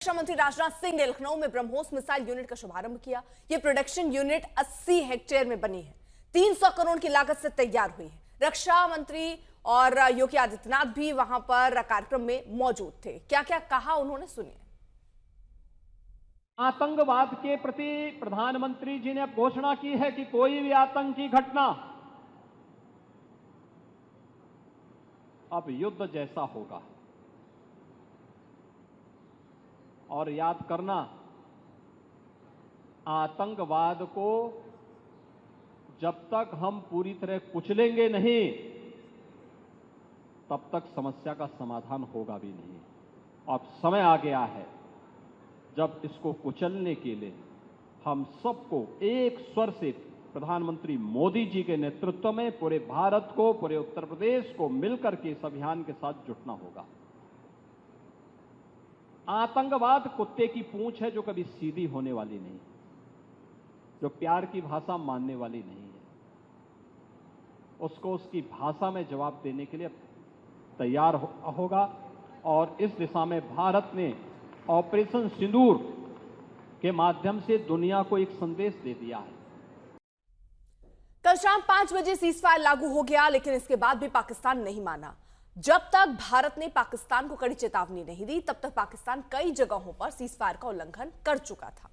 रक्षा मंत्री राजनाथ सिंह ने लखनऊ में ब्रह्मोस मिसाइल यूनिट का शुभारंभ किया। यह प्रोडक्शन यूनिट 80 हेक्टेयर में बनी है, 300 करोड़ की लागत से तैयार हुई है। रक्षा मंत्री और योगी आदित्यनाथ भी वहां पर कार्यक्रम में मौजूद थे। क्या क्या कहा उन्होंने, सुनिए। आतंकवाद के प्रति प्रधानमंत्री जी ने घोषणा की है कि कोई भी आतंकी घटना अब युद्ध जैसा होगा। और याद करना, आतंकवाद को जब तक हम पूरी तरह कुचलेंगे नहीं, तब तक समस्या का समाधान होगा भी नहीं। अब समय आ गया है जब इसको कुचलने के लिए हम सबको एक स्वर से प्रधानमंत्री मोदी जी के नेतृत्व में पूरे भारत को, पूरे उत्तर प्रदेश को मिलकर के इस अभियान के साथ जुटना होगा। आतंकवाद कुत्ते की पूंछ है जो कभी सीधी होने वाली नहीं, जो प्यार की भाषा मानने वाली नहीं है। उसको उसकी भाषा में जवाब देने के लिए तैयार होगा। और इस दिशा में भारत ने ऑपरेशन सिंदूर के माध्यम से दुनिया को एक संदेश दे दिया है। कल शाम 5 बजे सीजफायर लागू हो गया, लेकिन इसके बाद भी पाकिस्तान नहीं माना। जब तक भारत ने पाकिस्तान को कड़ी चेतावनी नहीं दी, तब तक पाकिस्तान कई जगहों पर सीजफायर का उल्लंघन कर चुका था।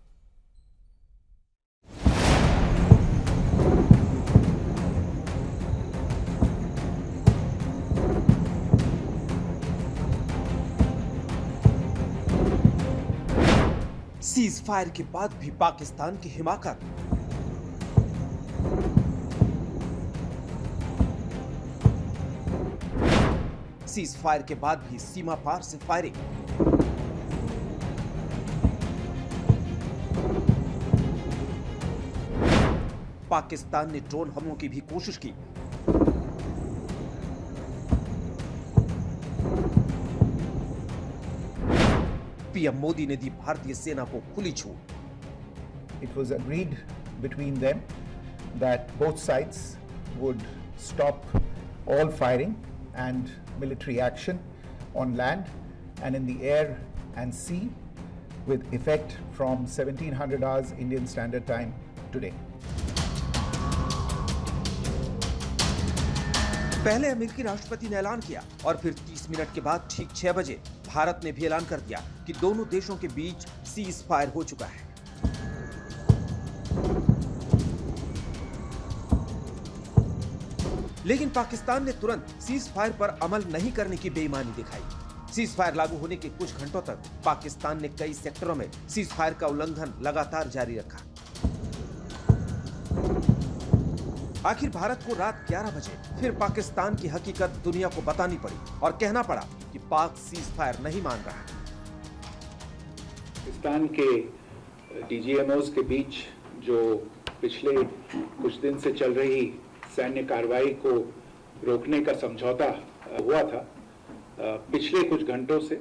सीजफायर के बाद भी पाकिस्तान की हिमाकत। सीजफायर के बाद भी सीमा पार से फायरिंग। पाकिस्तान ने ड्रोन हमलों की भी कोशिश की। पीएम मोदी ने दी भारतीय सेना को खुली छूट। It was agreed between them that both sides would stop all firing and military action on land and in the air and sea with effect from 1700 hours Indian Standard Time today. पहले अमेरिकी राष्ट्रपति ने ऐलान किया और फिर 30 minute के बाद ठीक 6 बजे भारत ने भी ऐलान कर दिया कि दोनों देशों के बीच सीज फायर हो चुका है। लेकिन पाकिस्तान ने तुरंत सीज फायर पर अमल नहीं करने की बेईमानी दिखाई। सीज फायर लागू होने के कुछ घंटों तक पाकिस्तान ने कई सेक्टरों में सीज फायर का उल्लंघन लगातार जारी रखा। आखिर भारत को रात 11 बजे फिर पाकिस्तान की हकीकत दुनिया को बतानी पड़ी और कहना पड़ा कि पाक सीज फायर नहीं मान रहा है। पाकिस्तान के डीजीएमओज के बीच जो पिछले कुछ दिन से चल रही सैन्य कार्रवाई को रोकने का समझौता हुआ था, पिछले कुछ घंटों से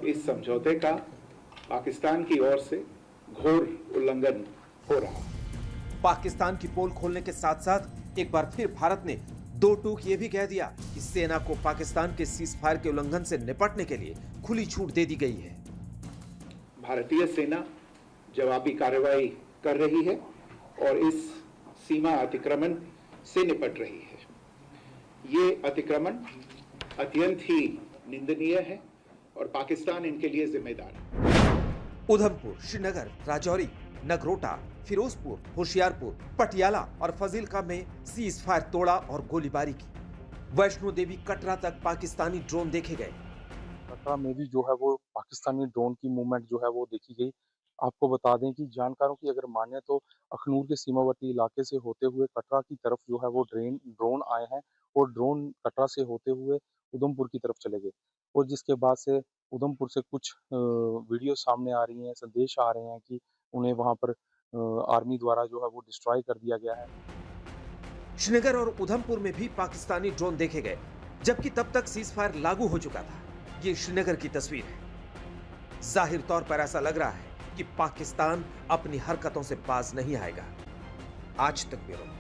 इस समझौते का पाकिस्तान की ओर से घोर उल्लंघन हो रहा। पाकिस्तान की पोल खोलने के साथ साथ एक बार फिर भारत ने दो टूक ये भी कह दिया कि सेना को पाकिस्तान के सीज फायर के उल्लंघन से निपटने के लिए खुली छूट दे दी गई है। भारतीय सेना जवाबी कार्रवाई कर रही है और इस सीमा अतिक्रमण से निपट रही है। ये अतिक्रमण अत्यंत ही निंदनीय है और पाकिस्तान इनके लिए जिम्मेदार है। उधमपुर, श्रीनगर, राजौरी, नगरोटा, फिरोजपुर, होशियारपुर, पटियाला और फजीलका में सीज फायर तोड़ा और गोलीबारी की। वैष्णो देवी, कटरा तक पाकिस्तानी ड्रोन देखे गए। कटरा में भी जो है वो पाकिस्तानी ड्रोन की मूवमेंट जो है वो देखी गई। आपको बता दें कि जानकारों की अगर माने तो अखनूर के सीमावर्ती इलाके से होते हुए कटरा की तरफ जो है वो ड्रोन आए हैं और ड्रोन कटरा से होते हुए उधमपुर की तरफ चले गए। और जिसके बाद से उधमपुर से कुछ वीडियो सामने आ रही हैं, संदेश आ रहे हैं कि उन्हें वहां पर आर्मी द्वारा जो है वो डिस्ट्रॉय कर दिया गया है। श्रीनगर और उधमपुर में भी पाकिस्तानी ड्रोन देखे गए, जबकि तब तक सीज फायर लागू हो चुका था। ये श्रीनगर की तस्वीर है। जाहिर तौर पर ऐसा लग रहा है कि पाकिस्तान अपनी हरकतों से बाज नहीं आएगा। आज तक ब्यूरो।